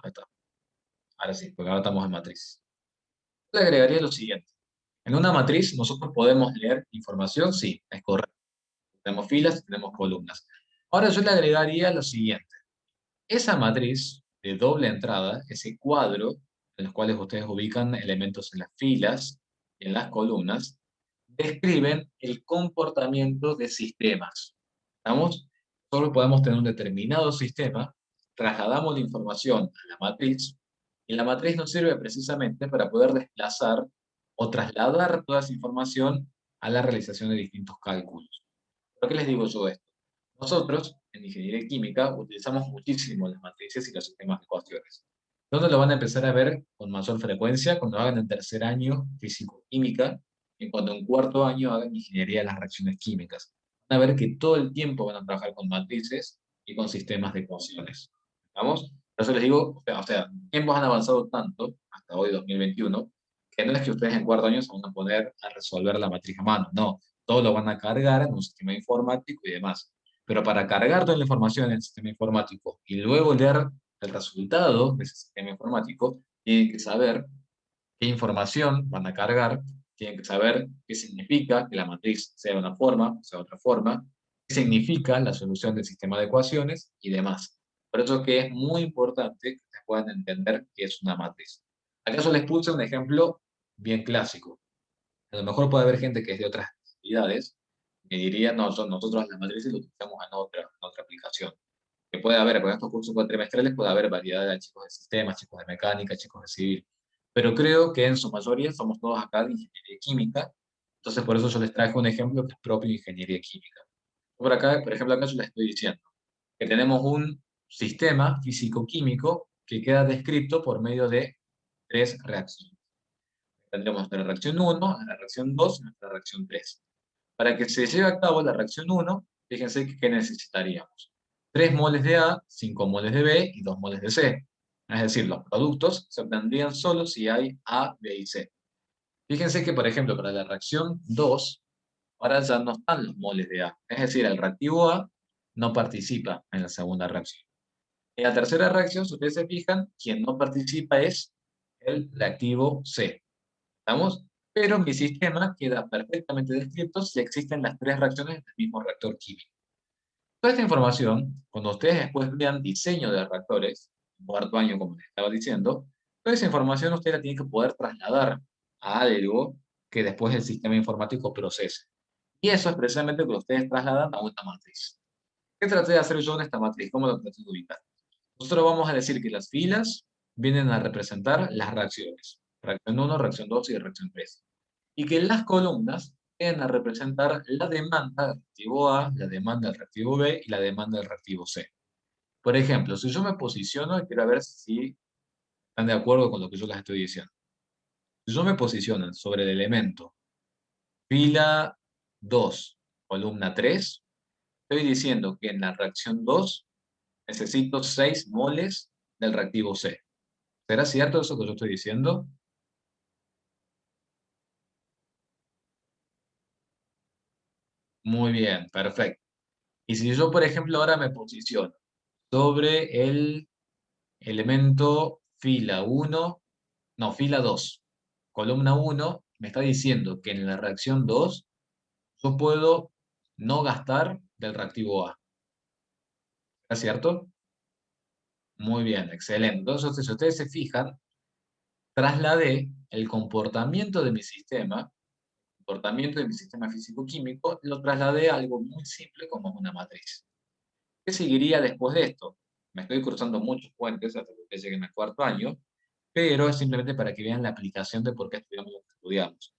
Ahí está. Ahora sí, porque ahora estamos en matriz. Le agregaría lo siguiente. En una matriz nosotros podemos leer información, sí, es correcto. Tenemos filas, tenemos columnas. Ahora yo le agregaría lo siguiente. Esa matriz de doble entrada, ese cuadro en los cuales ustedes ubican elementos en las filas y en las columnas, describen el comportamiento de sistemas. ¿Estamos? Solo podemos tener un determinado sistema, trasladamos la información a la matriz, y la matriz nos sirve precisamente para poder desplazar o trasladar toda esa información a la realización de distintos cálculos. ¿Por qué les digo yo esto? Nosotros, en ingeniería química, utilizamos muchísimo las matrices y los sistemas de ecuaciones. ¿Dónde lo van a empezar a ver con mayor frecuencia? Cuando hagan en tercer año físico-química y cuando en cuarto año hagan ingeniería de las reacciones químicas. Van a ver que todo el tiempo van a trabajar con matrices y con sistemas de ecuaciones. ¿Vamos? Por eso les digo, o sea, tiempos han avanzado tanto, hasta hoy 2021, que no es que ustedes en cuarto año se van a poner a resolver la matriz a mano, no. Todo lo van a cargar en un sistema informático y demás. Pero para cargar toda la información en el sistema informático y luego leer el resultado de ese sistema informático, tienen que saber qué información van a cargar, tienen que saber qué significa que la matriz sea de una forma o sea de otra forma, qué significa la solución del sistema de ecuaciones y demás. Por eso que es muy importante que ustedes puedan entender qué es una matriz. ¿Acaso les puse un ejemplo bien clásico? A lo mejor puede haber gente que es de otras actividades que diría, no, nosotros las matrices lo utilizamos en otra aplicación. Que puede haber, con estos cursos cuatrimestrales puede haber variedad de chicos de sistemas, chicos de mecánica, chicos de civil. Pero creo que en su mayoría somos todos acá de ingeniería química. Entonces, por eso yo les traje un ejemplo que es propio de ingeniería química. Por acá, por ejemplo, acá yo les estoy diciendo que tenemos un sistema físico-químico que queda descrito por medio de tres reacciones. Tendremos nuestra reacción uno, nuestra reacción 2 y nuestra reacción 3. Para que se lleve a cabo la reacción uno, fíjense que ¿qué necesitaríamos? 3 moles de A, 5 moles de B y 2 moles de C. Es decir, los productos se obtendrían solo si hay A, B y C. Fíjense que, por ejemplo, para la reacción 2, ahora ya no están los moles de A. Es decir, el reactivo A no participa en la segunda reacción. En la tercera reacción, si ustedes se fijan, quien no participa es el reactivo C. ¿Estamos? Pero mi sistema queda perfectamente descrito si existen las tres reacciones del mismo reactor químico. Toda esta información, cuando ustedes después vean diseño de reactores, en cuarto año, como les estaba diciendo, toda esa información ustedes la tienen que poder trasladar a algo que después el sistema informático procese. Y eso es precisamente lo que ustedes trasladan a una matriz. ¿Qué traté de hacer yo en esta matriz? ¿Cómo lo traté de ubicar? Nosotros vamos a decir que las filas vienen a representar las reacciones. Reacción uno, reacción 2 y reacción 3. Y que las columnas vienen a representar la demanda del reactivo A, la demanda del reactivo B y la demanda del reactivo C. Por ejemplo, si yo me posiciono, y quiero ver si están de acuerdo con lo que yo les estoy diciendo. Si yo me posiciono sobre el elemento fila 2, columna 3, estoy diciendo que en la reacción 2 necesito 6 moles del reactivo C. ¿Será cierto eso que yo estoy diciendo? Muy bien, perfecto. Y si yo, por ejemplo, ahora me posiciono sobre el elemento fila uno, no, fila 2, columna uno, me está diciendo que en la reacción 2 yo puedo no gastar del reactivo A. ¿Es cierto? Muy bien, excelente. Entonces, si ustedes se fijan, trasladé el comportamiento de mi sistema físico-químico, lo trasladé a algo muy simple como una matriz. ¿Qué seguiría después de esto? Me estoy cruzando muchos puentes hasta que lleguen al cuarto año, pero es simplemente para que vean la aplicación de por qué estudiamos lo que estudiamos.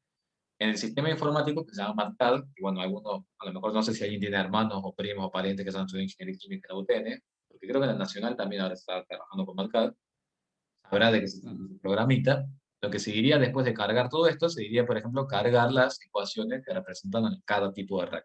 En el sistema informático que se llama MATCAD, y bueno, algunos, a lo mejor no sé si alguien tiene hermanos o primos o parientes que están estudiando ingeniería química en la UTN, porque creo que en la Nacional también ahora está trabajando con MATCAD, sabrá de que se trata de programita. Lo que seguiría después de cargar todo esto, seguiría, por ejemplo, cargar las ecuaciones que representan cada tipo de red.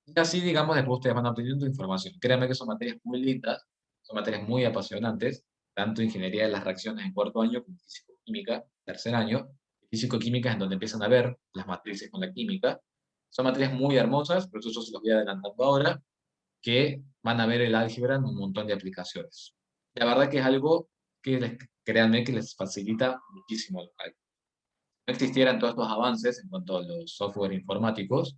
Y así, digamos, después ustedes van obteniendo información. Créanme que son materias muy lindas, son materias muy apasionantes, tanto ingeniería de las reacciones en cuarto año como físico-química, tercer año. Físico-química es en donde empiezan a ver las matrices con la química. Son materias muy hermosas, por eso yo se los voy adelantando ahora, que van a ver el álgebra en un montón de aplicaciones. La verdad que es algo créanme que les facilita muchísimo el cálculo. Si no existieran todos estos avances en cuanto a los software informáticos,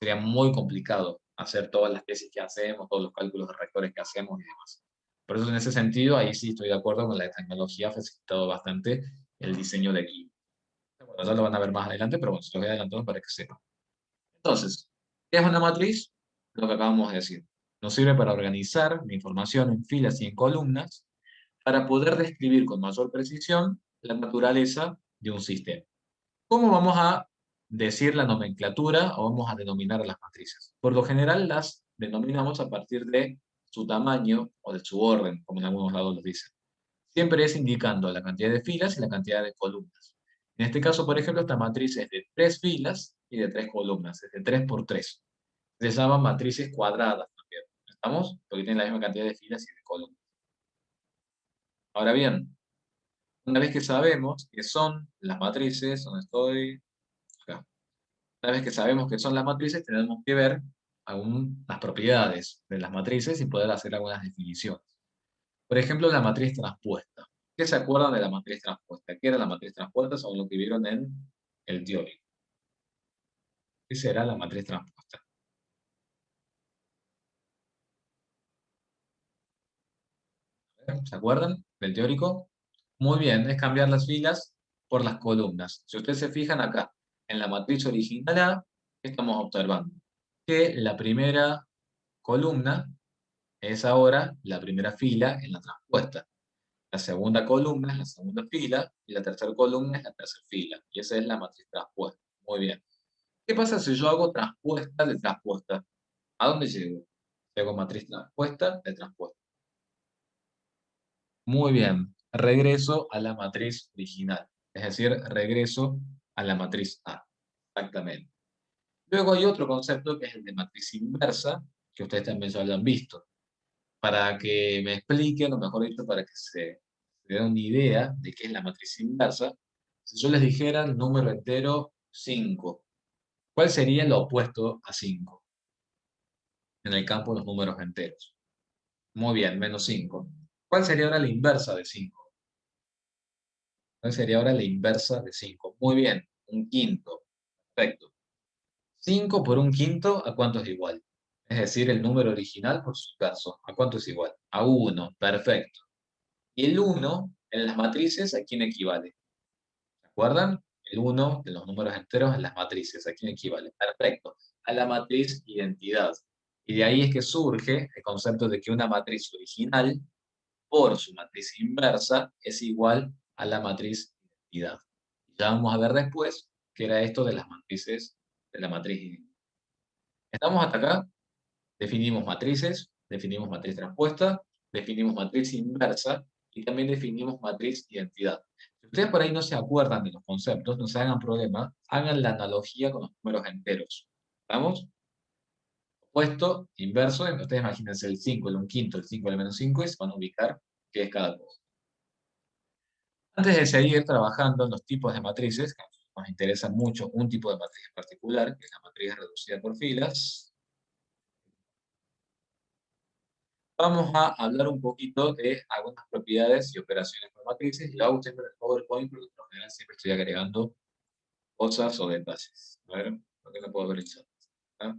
sería muy complicado hacer todas las tesis que hacemos, todos los cálculos de reactores que hacemos y demás. Por eso, en ese sentido, ahí sí estoy de acuerdo con la tecnología, ha facilitado bastante el diseño de equipo. Bueno, ya lo van a ver más adelante, pero bueno, se los voy adelantando para que sepan. Entonces, ¿qué es una matriz? Lo que acabamos de decir. Nos sirve para organizar la información en filas y en columnas para poder describir con mayor precisión la naturaleza de un sistema. ¿Cómo vamos a decir la nomenclatura o vamos a denominar las matrices? Por lo general las denominamos a partir de su tamaño o de su orden, como en algunos lados lo dicen. Siempre es indicando la cantidad de filas y la cantidad de columnas. En este caso, por ejemplo, esta matriz es de 3 filas y de 3 columnas, es de 3 por 3. Se llaman matrices cuadradas también. ¿Estamos? Porque tienen la misma cantidad de filas y de columnas. Ahora bien, una vez que sabemos qué son las matrices, ¿dónde estoy? Acá. Una vez que sabemos qué son las matrices, tenemos que ver las propiedades de las matrices y poder hacer algunas definiciones. Por ejemplo, la matriz transpuesta. ¿Qué se acuerdan de la matriz transpuesta? ¿Qué era la matriz transpuesta según lo que vieron en el teórico? ¿Qué será la matriz transpuesta? ¿Se acuerdan del teórico? Muy bien, es cambiar las filas por las columnas. Si ustedes se fijan acá, en la matriz original A, ¿qué estamos observando? Que la primera columna es ahora la primera fila en la transpuesta. La segunda columna es la segunda fila y la tercera columna es la tercera fila. Y esa es la matriz transpuesta. Muy bien. ¿Qué pasa si yo hago transpuesta de transpuesta? ¿A dónde llego? Llego matriz transpuesta de transpuesta. Muy bien. Regreso a la matriz original. Es decir, regreso a la matriz A. Exactamente. Luego hay otro concepto que es el de matriz inversa, que ustedes también ya lo han visto. Para que me expliquen, o mejor dicho, para que se den una idea de qué es la matriz inversa, si yo les dijera el número entero 5, ¿cuál sería lo opuesto a 5 en el campo de los números enteros? Muy bien, menos 5. ¿Cuál sería ahora la inversa de 5? ¿Cuál sería ahora la inversa de 5? Muy bien, un quinto. Perfecto. 5 por un quinto, ¿a cuánto es igual? Es decir, el número original por su caso. ¿A cuánto es igual? A 1. Perfecto. Y el 1 en las matrices, ¿a quién equivale? ¿Se acuerdan? El 1 de los números enteros en las matrices, ¿a quién equivale? Perfecto. A la matriz identidad. Y de ahí es que surge el concepto de que una matriz original por su matriz inversa es igual a la matriz identidad. Ya vamos a ver después qué era esto de las matrices, de la matriz identidad. ¿Estamos hasta acá? Definimos matriz transpuesta, definimos matriz inversa y también definimos matriz identidad. Si ustedes por ahí no se acuerdan de los conceptos, no se hagan problema, hagan la analogía con los números enteros. ¿Estamos? Opuesto, inverso, ustedes imagínense el 5, el 1 quinto, el 5, el menos 5 y se van a ubicar qué es cada cosa. Antes de seguir trabajando en los tipos de matrices, que nos interesa mucho un tipo de matriz en particular, que es la matriz reducida por filas, vamos a hablar un poquito de algunas propiedades y operaciones con matrices, y lo hago siempre en el PowerPoint, porque por lo general siempre estoy agregando cosas o detalles. A ver, ¿por qué no puedo ver el chat? ¿Ah?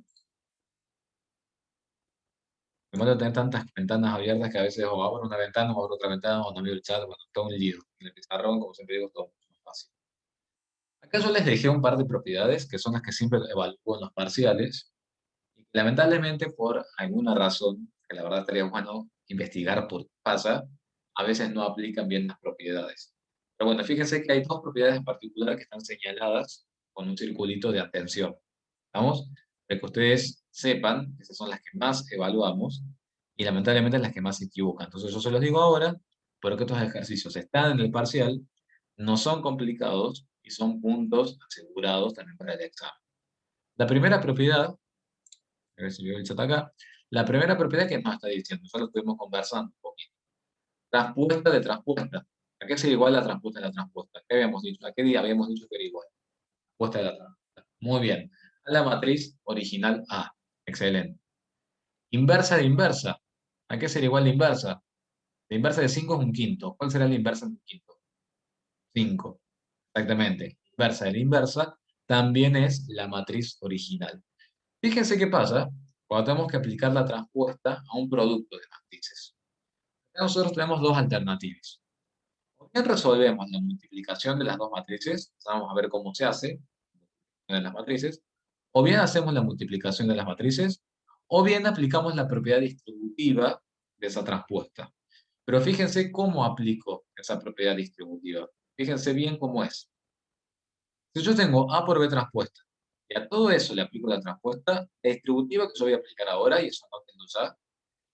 Me mando a tener tantas ventanas abiertas que a veces o abro una ventana o abro otra ventana o no miro el chat, bueno, todo un lío. En el pizarrón, como siempre digo, todo mucho más fácil. Acá yo les dejé un par de propiedades que son las que siempre evalúo en los parciales, y que lamentablemente por alguna razón, que la verdad estaría bueno investigar por qué pasa, a veces no aplican bien las propiedades. Pero bueno, fíjense que hay dos propiedades en particular que están señaladas con un circulito de atención. ¿Vamos? Para que ustedes sepan que esas son las que más evaluamos y lamentablemente las que más se equivocan. Entonces yo se los digo ahora, pero que estos ejercicios están en el parcial, no son complicados y son puntos asegurados también para el examen. La primera propiedad, a ver si veo el chat acá, la primera propiedad que nos está diciendo, ya lo estuvimos conversando un poquito. Transpuesta de transpuesta. ¿A qué sería igual la transpuesta de la transpuesta? ¿Qué habíamos dicho? ¿A qué día habíamos dicho que era igual? Transpuesta de la transpuesta. Muy bien. A la matriz original A. Excelente. Inversa de inversa. ¿A qué sería igual la inversa? La inversa de 5 es un quinto. ¿Cuál será la inversa de un quinto? 5. Exactamente. Inversa de la inversa también es la matriz original. Fíjense qué pasa cuando tenemos que aplicar la transpuesta a un producto de matrices. Nosotros tenemos dos alternativas. O bien resolvemos la multiplicación de las dos matrices, vamos a ver cómo se hace en las matrices, o bien hacemos la multiplicación de las matrices, o bien aplicamos la propiedad distributiva de esa transpuesta. Pero fíjense cómo aplico esa propiedad distributiva. Fíjense bien cómo es. Si yo tengo A por B transpuesta, y a todo eso le aplico la transpuesta, la distributiva que yo voy a aplicar ahora, y eso no ya,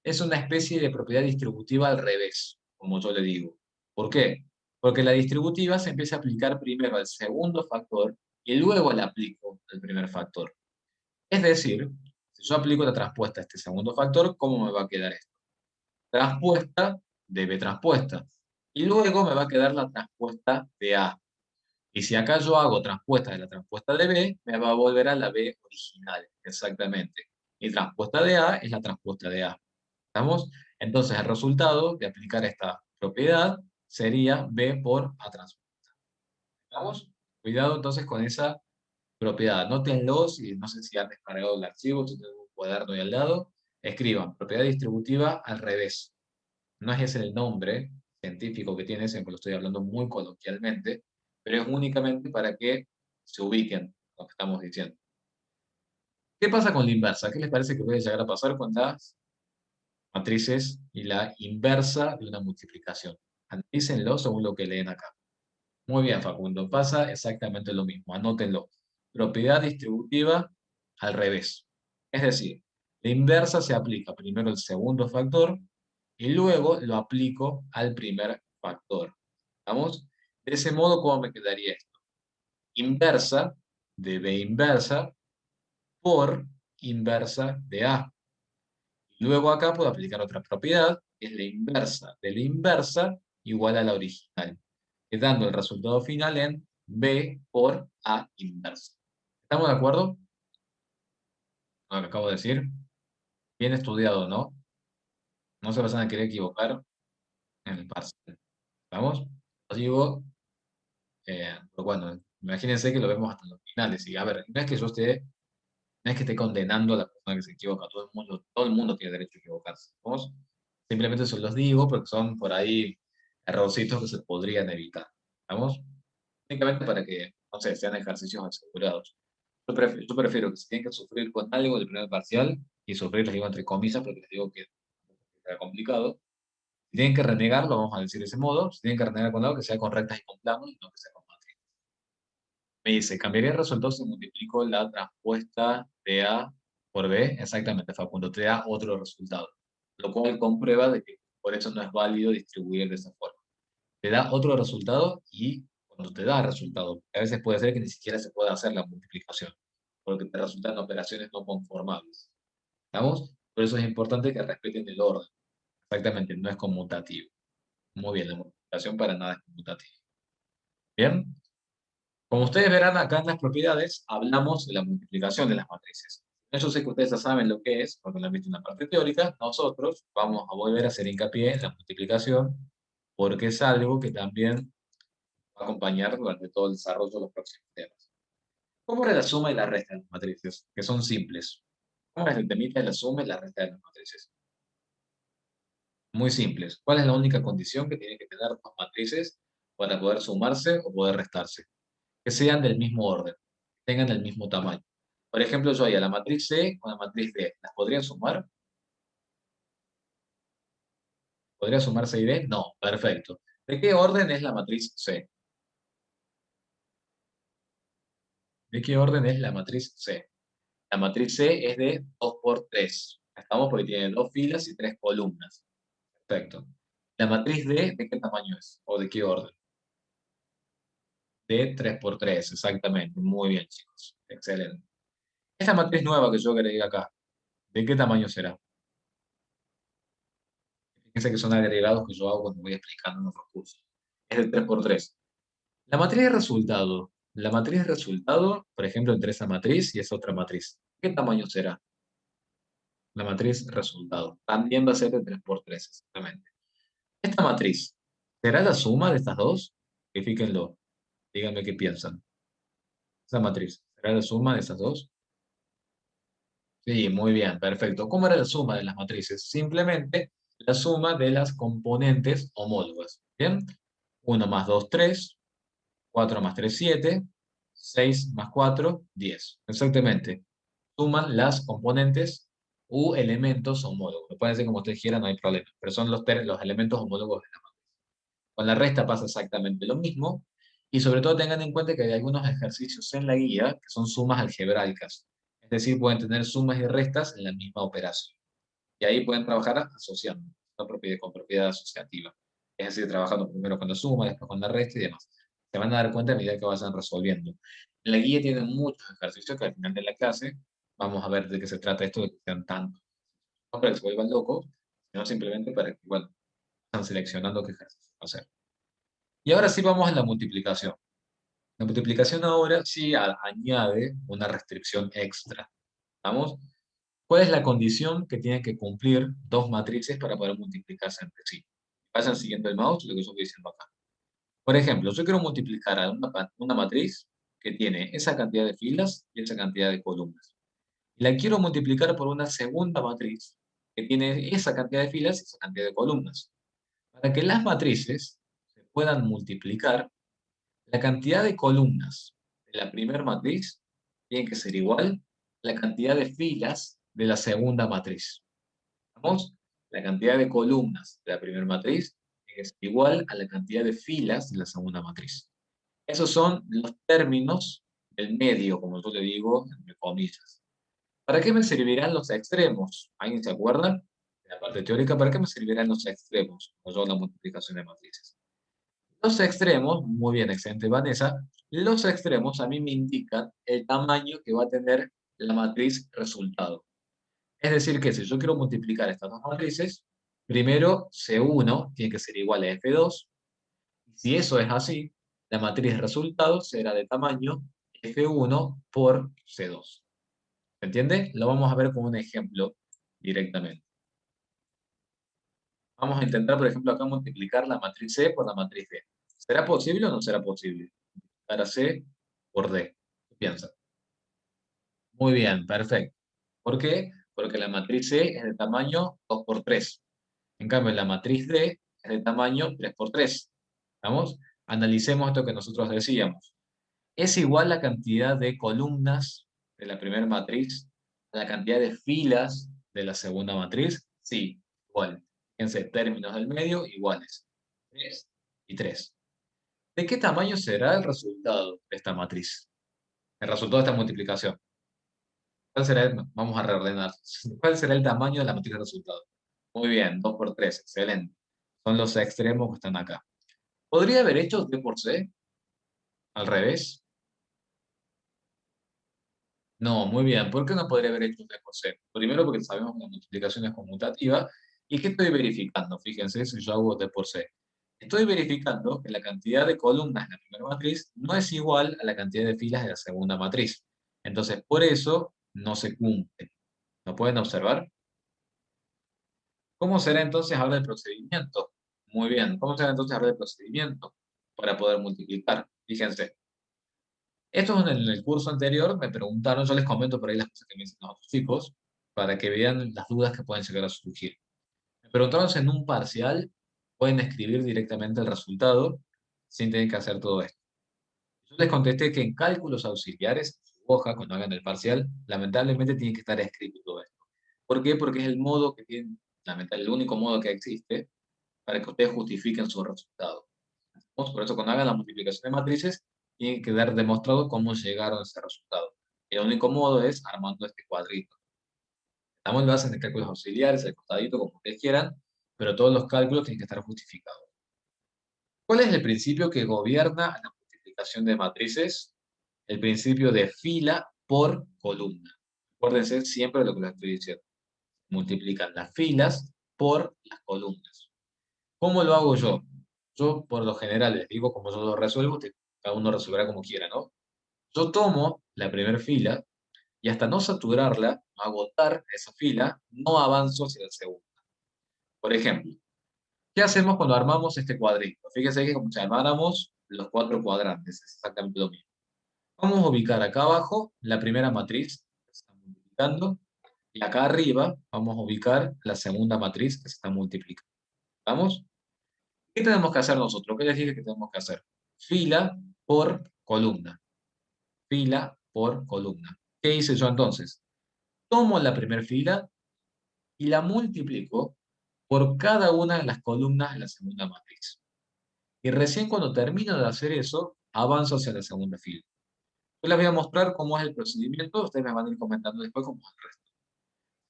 es una especie de propiedad distributiva al revés, como yo le digo. ¿Por qué? Porque la distributiva se empieza a aplicar primero al segundo factor y luego le aplico al primer factor. Es decir, si yo aplico la transpuesta a este segundo factor, ¿cómo me va a quedar esto? Transpuesta de B transpuesta. Y luego me va a quedar la transpuesta de A. Y si acá yo hago transpuesta de la transpuesta de B, me va a volver a la B original, exactamente. Y transpuesta de A es la transpuesta de A. ¿Estamos? Entonces el resultado de aplicar esta propiedad sería B por A transpuesta. ¿Estamos? Cuidado entonces con esa propiedad. Anótenlo, si no sé si han descargado el archivo, si tienen un cuaderno ahí al lado, escriban propiedad distributiva al revés. No es ese el nombre científico que tiene, siempre lo estoy hablando muy coloquialmente, pero es únicamente para que se ubiquen lo que estamos diciendo. ¿Qué pasa con la inversa? ¿Qué les parece que puede llegar a pasar con las matrices y la inversa de una multiplicación? Analícenlo según lo que leen acá. Muy bien, Facundo, pasa exactamente lo mismo. Anótenlo. Propiedad distributiva al revés. Es decir, la inversa se aplica primero al segundo factor y luego lo aplico al primer factor. ¿Vamos? De ese modo, ¿cómo me quedaría esto? Inversa de B inversa por inversa de A. Luego acá puedo aplicar otra propiedad, que es la inversa de la inversa igual a la original, quedando el resultado final en B por A inversa. ¿Estamos de acuerdo con lo que acabo de decir? Bien estudiado, ¿no? No se vayan a querer equivocar en el parcial. ¿Vamos? Os digo, pero bueno, imagínense que lo vemos hasta los finales. Y a ver, no es que yo esté, no es que esté condenando a la persona que se equivoca. Todo el mundo tiene derecho a equivocarse. ¿Vamos? Simplemente se los digo porque son por ahí errorcitos que se podrían evitar. ¿Vamos? Únicamente para que, no sé, sean ejercicios asegurados. Yo prefiero que se tienen que sufrir con algo del primer parcial, y sufrir les digo entre comillas porque les digo que es complicado. Si tienen que renegar, lo vamos a decir de ese modo. Si tienen que renegar con algo, que sea con rectas y con planos y no que sea con matrices. Me dice, cambiaría el resultado si multiplico la transpuesta de A por B. Exactamente, Facundo, te da otro resultado. Lo cual comprueba de que por eso no es válido distribuir de esa forma. Te da otro resultado y cuando te da resultado, a veces puede ser que ni siquiera se pueda hacer la multiplicación, porque te resultan operaciones no conformables. ¿Estamos? Por eso es importante que respeten el orden. Exactamente, no es conmutativo. Muy bien, la multiplicación para nada es conmutativa. Bien, como ustedes verán acá en las propiedades, hablamos de la multiplicación de las matrices. Yo sé que ustedes ya saben lo que es, porque lo han visto en la parte teórica. Nosotros vamos a volver a hacer hincapié en la multiplicación, porque es algo que también va a acompañar durante todo el desarrollo de los próximos temas. ¿Cómo era la suma y la resta de las matrices? Que son simples. ¿Cómo es el temita de la suma y la resta de las matrices? Muy simples. ¿Cuál es la única condición que tienen que tener dos matrices para poder sumarse o poder restarse? Que sean del mismo orden, que tengan el mismo tamaño. Por ejemplo, yo a la matriz C con la matriz D, ¿las podrían sumar? ¿Podría sumar C y D? No, perfecto. ¿De qué orden es la matriz C? ¿De qué orden es la matriz C? La matriz C es de 2 por 3. Estamos porque tiene dos filas y tres columnas. Perfecto. La matriz D, ¿de qué tamaño es? ¿O de qué orden? De 3 por 3, exactamente. Muy bien, chicos. Excelente. Esta matriz nueva que yo agregué acá, ¿de qué tamaño será? Fíjense que son agregados que yo hago cuando voy explicando los recursos. Es de 3 por 3. La matriz de resultado. La matriz de resultado, por ejemplo, entre esa matriz y esa otra matriz. ¿Qué tamaño será? La matriz resultado. También va a ser de 3 por 3, exactamente. Esta matriz, ¿será la suma de estas dos? Verifíquenlo. Díganme qué piensan. Esa matriz, ¿será la suma de estas dos? Sí, muy bien, perfecto. ¿Cómo era la suma de las matrices? Simplemente la suma de las componentes homólogas. ¿Bien? 1 más 2 3, 4 más 3 7, 6 más 4 10. Exactamente. Suman las componentes u elementos homólogos. Lo pueden decir como ustedes quieran, no hay problema. Pero son los elementos homólogos de la matriz. Con la resta pasa exactamente lo mismo. Y sobre todo tengan en cuenta que hay algunos ejercicios en la guía que son sumas algebraicas. Es decir, pueden tener sumas y restas en la misma operación. Y ahí pueden trabajar asociando, con propiedad asociativa. Es decir, trabajando primero con la suma, después con la resta y demás. Se van a dar cuenta a medida que vayan resolviendo. La guía tiene muchos ejercicios que al final de la clase vamos a ver de qué se trata esto de que sean tantos. No para que se vuelvan locos, sino simplemente para que, bueno, están seleccionando qué ejercicio hacer. Y ahora sí vamos a la multiplicación. La multiplicación ahora sí añade una restricción extra. ¿Vamos? ¿Cuál es la condición que tienen que cumplir dos matrices para poder multiplicarse entre sí? Vayan siguiendo el mouse, lo que yo estoy diciendo acá. Por ejemplo, yo quiero multiplicar a una matriz que tiene esa cantidad de filas y esa cantidad de columnas. Y la quiero multiplicar por una segunda matriz que tiene esa cantidad de filas y esa cantidad de columnas. Para que las matrices se puedan multiplicar, la cantidad de columnas de la primera matriz tiene que ser igual a la cantidad de filas de la segunda matriz. ¿Vamos? La cantidad de columnas de la primera matriz tiene que ser igual a la cantidad de filas de la segunda matriz. Esos son los términos del medio, como yo le digo, entre comillas. ¿Para qué me servirán los extremos? ¿Alguien se acuerda? De la parte teórica, ¿para qué me servirán los extremos? Como yo la multiplicación de matrices. Los extremos, muy bien, excelente Vanessa, los extremos a mí me indican el tamaño que va a tener la matriz resultado. Es decir, que si yo quiero multiplicar estas dos matrices, primero C1 tiene que ser igual a F2, y si eso es así, la matriz resultado será de tamaño F1 por C2. ¿Se entiende? Lo vamos a ver con un ejemplo directamente. Vamos a intentar, por ejemplo, acá multiplicar la matriz C por la matriz D. ¿Será posible o no será posible? Para C por D. ¿Qué piensa? Muy bien, perfecto. ¿Por qué? Porque la matriz C es de tamaño 2 por 3. En cambio, la matriz D es de tamaño 3 por 3. ¿Vamos? Analicemos esto que nosotros decíamos. ¿Es igual la cantidad de columnas de la primera matriz a la cantidad de filas de la segunda matriz? Sí, igual. Fíjense, términos del medio iguales. 3 y 3. ¿De qué tamaño será el resultado de esta matriz? El resultado de esta multiplicación. Vamos a reordenar. ¿Cuál será el tamaño de la matriz de resultado? Muy bien, 2 por 3, excelente. Son los extremos que están acá. ¿Podría haber hecho D por C al revés? No, muy bien. ¿Por qué no podría haber hecho D por C? Primero porque sabemos que la multiplicación es conmutativa. ¿Y qué estoy verificando? Fíjense, si yo hago D por C. Estoy verificando que la cantidad de columnas en la primera matriz no es igual a la cantidad de filas de la segunda matriz. Entonces, por eso no se cumple. ¿Lo pueden observar? ¿Cómo será entonces ahora el procedimiento? Muy bien, ¿cómo será entonces ahora el procedimiento para poder multiplicar? Fíjense, esto en el curso anterior me preguntaron, yo les comento por ahí las cosas que me dicen los otros chicos, para que vean las dudas que pueden llegar a surgir. Me preguntaron si en un parcial pueden escribir directamente el resultado sin tener que hacer todo esto. Yo les contesté que en cálculos auxiliares, en su hoja, cuando hagan el parcial, lamentablemente tiene que estar escrito todo esto. ¿Por qué? Porque es el modo que tienen, lamentablemente, el único modo que existe para que ustedes justifiquen su resultado. Por eso, cuando hagan la multiplicación de matrices, tiene que quedar demostrado cómo llegaron a ese resultado. Y el único modo es armando este cuadrito. Estamos lo hacen de cálculos auxiliares, el costadito, como ustedes quieran, pero todos los cálculos tienen que estar justificados. ¿Cuál es el principio que gobierna la multiplicación de matrices? El principio de fila por columna. Acuérdense siempre de lo que les estoy diciendo. Multiplican las filas por las columnas. ¿Cómo lo hago yo? Yo, por lo general, les digo cómo yo lo resuelvo, cada uno resolverá como quiera, ¿no? Yo tomo la primera fila y hasta no saturarla, no agotar esa fila, no avanzo hacia la segunda. Por ejemplo, ¿Qué hacemos cuando armamos este cuadrito? Fíjense que como si armáramos los cuatro cuadrantes, es exactamente lo mismo. Vamos a ubicar acá abajo la primera matriz que se está multiplicando y acá arriba vamos a ubicar la segunda matriz que se está multiplicando. ¿Vamos? ¿Qué tenemos que hacer nosotros? ¿Qué les dije que tenemos que hacer? Fila por columna. Fila por columna. ¿Qué hice yo entonces? Tomo la primera fila y la multiplico por cada una de las columnas de la segunda matriz. Y recién cuando termino de hacer eso, avanzo hacia la segunda fila. Yo les voy a mostrar cómo es el procedimiento, ustedes me van a ir comentando después cómo es el resto.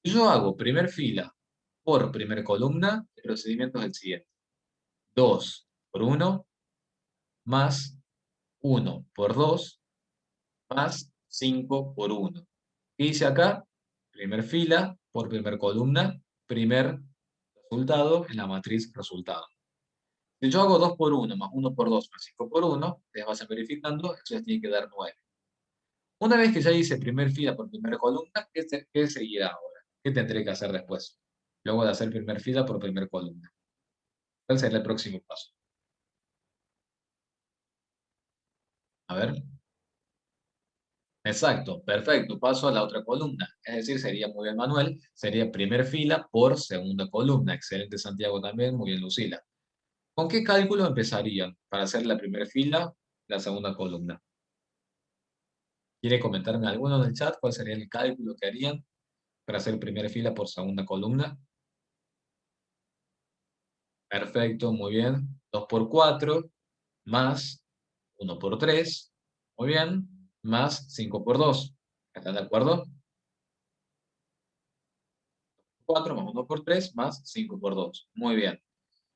Si yo hago primer fila por primer columna, el procedimiento es el siguiente. 2 por 1 más 1 por 2 más 5 por 1. ¿Qué hice acá? Primer fila por primer columna, primer resultado en la matriz resultado. Si yo hago 2 por 1 más 1 por 2 más 5 por 1, ustedes van verificando, eso les tiene que dar 9. Una vez que ya hice primer fila por primera columna, ¿qué seguirá ahora? ¿Qué tendré que hacer después? Luego de hacer primer fila por primera columna. ¿Cuál será el próximo paso? A ver. Exacto, perfecto. Paso a la otra columna. Es decir, sería muy bien Manuel, sería primer fila por segunda columna. Excelente Santiago también, muy bien Lucila. ¿Con qué cálculo empezarían para hacer la primera fila, la segunda columna? ¿Quiere comentarme alguno en el chat cuál sería el cálculo que harían para hacer primera fila por segunda columna? Perfecto, muy bien. 2 por 4 más 1 por 3, muy bien, más 5 por 2. ¿Están de acuerdo? 4 más 1 por 3 más 5 por 2. Muy bien.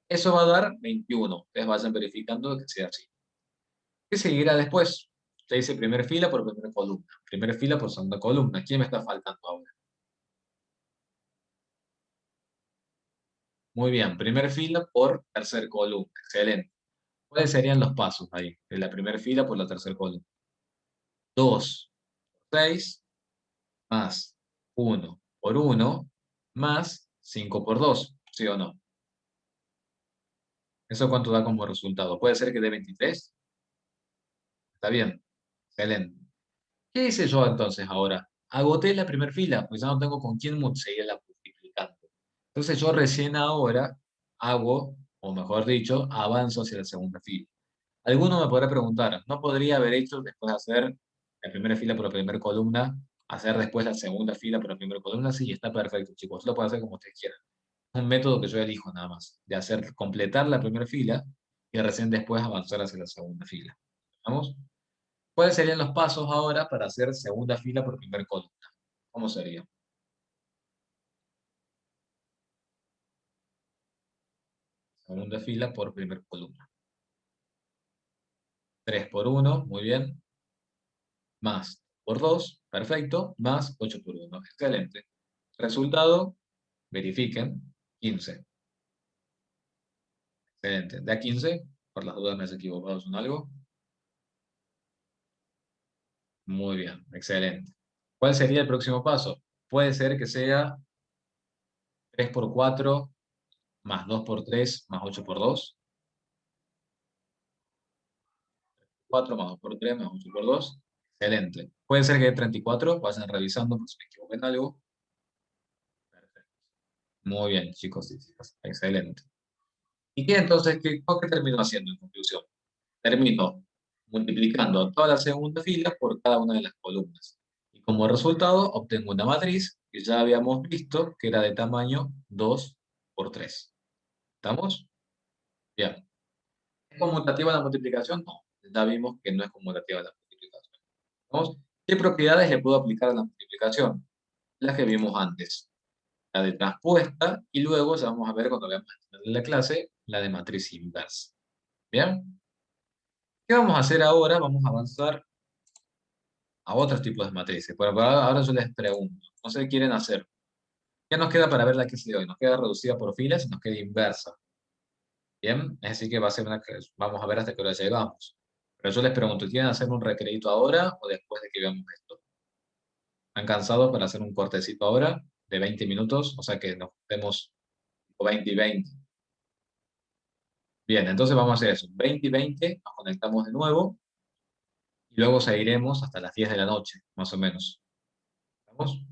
Eso va a dar 21. Ustedes vayan verificando que sea así. ¿Qué seguirá después? Ya hice primera fila por primera columna. Primera fila por segunda columna. ¿Quién me está faltando ahora? Muy bien. Primera fila por tercera columna. Excelente. ¿Cuáles serían los pasos ahí? De la primera fila por la tercera columna. 2 por 6 más 1 por 1 más 5 por 2. ¿Sí o no? ¿Eso cuánto da como resultado? ¿Puede ser que dé 23? Está bien. Excelente. ¿Qué hice yo entonces ahora? Agoté la primera fila, pues ya no tengo con quién seguirla multiplicando. Entonces yo recién ahora hago, o mejor dicho, avanzo hacia la segunda fila. Alguno me podrá preguntar, ¿no podría haber hecho después de hacer la primera fila por la primera columna, hacer después la segunda fila por la primera columna? Sí, está perfecto, chicos. Lo pueden hacer como ustedes quieran. Es un método que yo elijo nada más, de hacer completar la primera fila y recién después avanzar hacia la segunda fila. ¿Vamos? ¿Cuáles serían los pasos ahora para hacer segunda fila por primer columna? ¿Cómo sería? Segunda fila por primer columna. 3 por 1, muy bien. Más por 2, perfecto. Más 8 por 1, excelente. Resultado, verifiquen, 15. Excelente. ¿Da 15? Por las dudas me has equivocado en algo. Muy bien, excelente. ¿Cuál sería el próximo paso? Puede ser que sea 3 por 4 más 2 por 3 más 8 por 2. 4 más 2 por 3 más 8 por 2. Excelente. Puede ser que dé 34. Vayan revisando por si me equivoqué en algo. Perfecto. Muy bien, chicos y chicas. Excelente. ¿Y qué entonces, qué termino haciendo en conclusión? Termino multiplicando toda la segunda fila por cada una de las columnas. Y como resultado obtengo una matriz que ya habíamos visto que era de tamaño 2 por 3. ¿Estamos? Bien. ¿Es conmutativa la multiplicación? No. Ya vimos que no es conmutativa la multiplicación. ¿Vamos? ¿Qué propiedades le puedo aplicar a la multiplicación? Las que vimos antes. La de transpuesta y luego ya vamos a ver cuando veamos en la clase la de matriz inversa. ¿Bien? ¿Qué vamos a hacer ahora? Vamos a avanzar a otros tipos de matrices. Pero ahora yo les pregunto, no sé qué quieren hacer. ¿Qué nos queda para ver la clase de hoy? Nos queda reducida por filas y nos queda inversa. ¿Bien? Así que va a ser vamos a ver hasta qué hora llegamos. Pero yo les pregunto, ¿quieren hacer un recreito ahora o después de que veamos esto? ¿Están cansados para hacer un cortecito ahora de 20 minutos? O sea que nos vemos 20 y 20. Bien, entonces vamos a hacer eso. 20 y 20, nos conectamos de nuevo y luego seguiremos hasta las 10 de la noche, más o menos. ¿Vamos?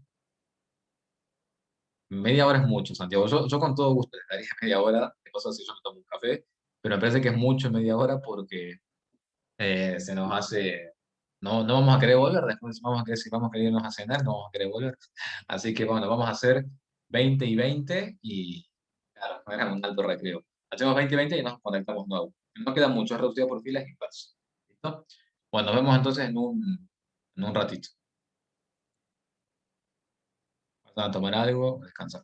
Media hora es mucho, Santiago. Yo con todo gusto les daría media hora, de cosas si yo me tomo un café, pero me parece que es mucho media hora porque se nos hace... No, no vamos a querer volver, después vamos a querer, si vamos a querer irnos a cenar, no vamos a querer volver. Así que bueno, vamos a hacer 20 y 20 y claro, era un alto recreo. Hacemos 20 y 20 y nos conectamos nuevo. No queda mucho, es reducido por filas y pasos. ¿Listo? Bueno, nos vemos entonces en un ratito. Vas a tomar algo, descansar.